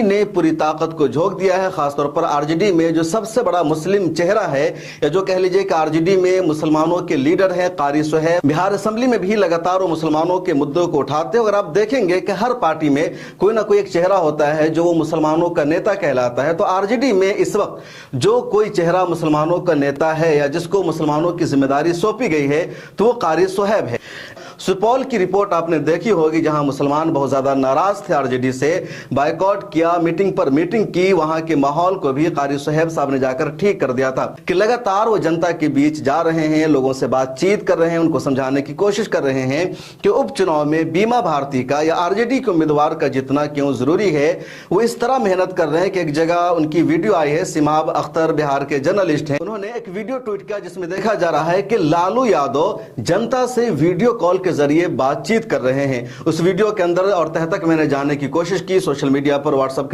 ने पूरी ताकत को झोंक दिया है। खासतौर पर आरजेडी में जो सबसे बड़ा मुस्लिम चेहरा है, या जो कह लीजिए कि आरजेडी में मुसलमानों के लीडर है कारी सुहैब, बिहार असेंबली में भी लगातार वो मुसलमानों के मुद्दों को उठाते हैं। अगर आप देखेंगे कि हर पार्टी में कोई ना कोई एक चेहरा होता है जो वो मुसलमानों का नेता कहलाता है, तो आरजेडी में इस वक्त जो कोई चेहरा मुसलमानों का नेता है या जिसको मुसलमानों की जिम्मेदारी सौंपी गई है, तो वो कारी सुहैब है। सुपौल की रिपोर्ट आपने देखी होगी, जहां मुसलमान बहुत ज्यादा नाराज थे आरजेडी से, बायकॉट किया, मीटिंग पर मीटिंग की, वहां के माहौल को भी कारी सुहैब साहब ने जाकर ठीक कर दिया था कि लगातार वो जनता के बीच जा रहे हैं, लोगों से बातचीत कर रहे हैं, उनको समझाने की कोशिश कर रहे हैं कि उपचुनाव में बीमा भारती का या आरजेडी के उम्मीदवार का जितना क्यों जरूरी है। वो इस तरह मेहनत कर रहे हैं कि एक जगह उनकी वीडियो आई है, सिमाब अख्तर बिहार के जर्नलिस्ट हैं, उन्होंने एक वीडियो ट्वीट किया जिसमें देखा जा रहा है कि लालू यादव जनता से वीडियो कॉल के जरिए बातचीत कर रहे हैं। उस वीडियो के अंदर और तह तक मैंने जानने की कोशिश की, सोशल मीडिया पर, व्हाट्सएप